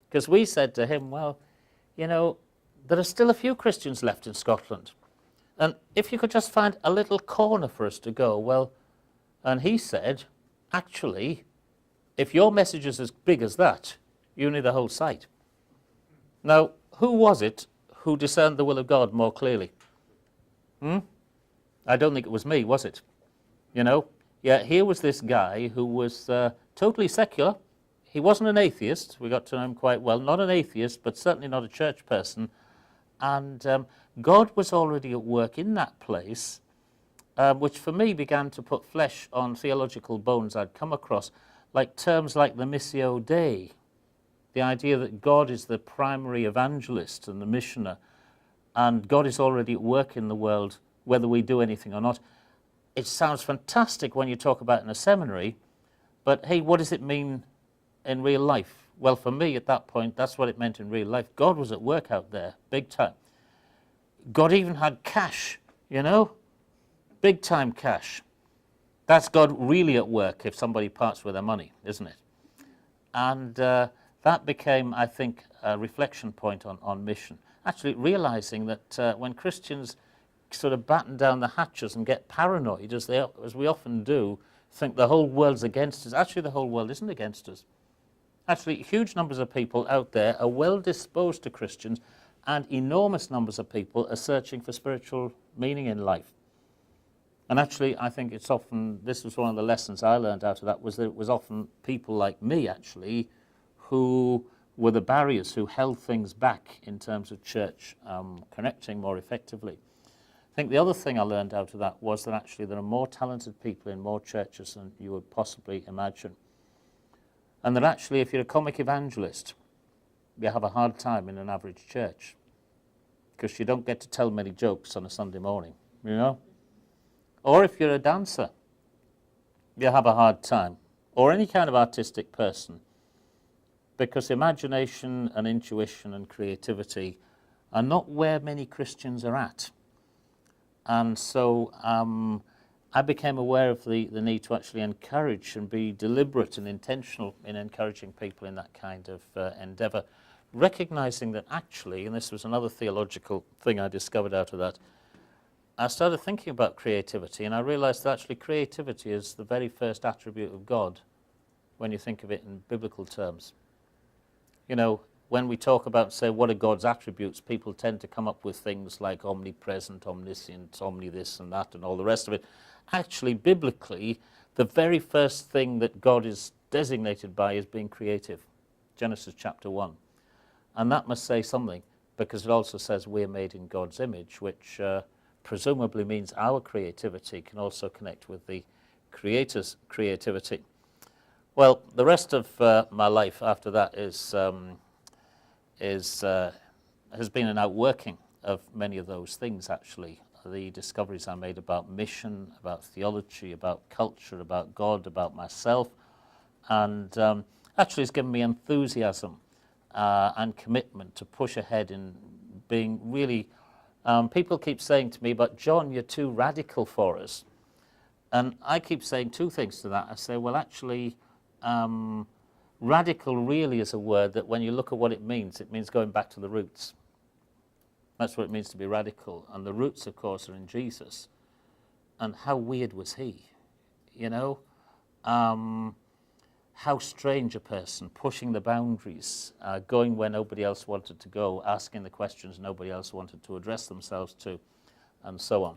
Because we said to him, well, you know, there are still a few Christians left in Scotland. And if you could just find a little corner for us to go, well, and he said, actually, if your message is as big as that, you need the whole site. Now, who was it who discerned the will of God more clearly? I don't think it was me, was it? You know? Yeah, here was this guy who was totally secular. He wasn't an atheist. We got to know him quite well. Not an atheist, but certainly not a church person. And God was already at work in that place, which for me began to put flesh on theological bones I'd come across, like terms like the Missio Dei, the idea that God is the primary evangelist and the missioner, and God is already at work in the world, whether we do anything or not. It sounds fantastic when you talk about it in a seminary, but hey, what does it mean in real life? Well, for me at that point, that's what it meant in real life. God was at work out there, big time. God even had cash, you know, big time cash. That's God really at work if somebody parts with their money, isn't it? And that became, I think, a reflection point on mission. Actually realizing that when Christians sort of batten down the hatches and get paranoid, as we often do, think the whole world's against us. Actually, the whole world isn't against us. Actually, huge numbers of people out there are well disposed to Christians, and enormous numbers of people are searching for spiritual meaning in life. And actually, I think it's often, this was one of the lessons I learned out of that, was that it was often people like me, actually, who were the barriers, who held things back in terms of church connecting more effectively. I think the other thing I learned out of that was that actually there are more talented people in more churches than you would possibly imagine. And that actually, if you're a comic evangelist, you have a hard time in an average church, because you don't get to tell many jokes on a Sunday morning, you know? Or if you're a dancer, you have a hard time. Or any kind of artistic person, because imagination and intuition and creativity are not where many Christians are at. And so I became aware of the need to actually encourage and be deliberate and intentional in encouraging people in that kind of endeavor, recognizing that actually, and this was another theological thing I discovered out of that, I started thinking about creativity, and I realized that actually creativity is the very first attribute of God when you think of it in biblical terms. You know, when we talk about, say, what are God's attributes, people tend to come up with things like omnipresent, omniscient, omni this and that and all the rest of it. Actually, biblically, the very first thing that God is designated by is being creative. Genesis chapter 1. And that must say something, because it also says we're made in God's image, which presumably means our creativity can also connect with the Creator's creativity. Well, the rest of my life after that has been an outworking of many of those things, actually. The discoveries I made about mission, about theology, about culture, about God, about myself, and actually it's given me enthusiasm and commitment to push ahead in being really, people keep saying to me, but John, you're too radical for us. And I keep saying two things to that. I say, well, actually, radical really is a word that when you look at what it means going back to the roots. That's what it means to be radical. And the roots, of course, are in Jesus. And how weird was he? You know? How strange a person, pushing the boundaries, going where nobody else wanted to go, asking the questions nobody else wanted to address themselves to, and so on.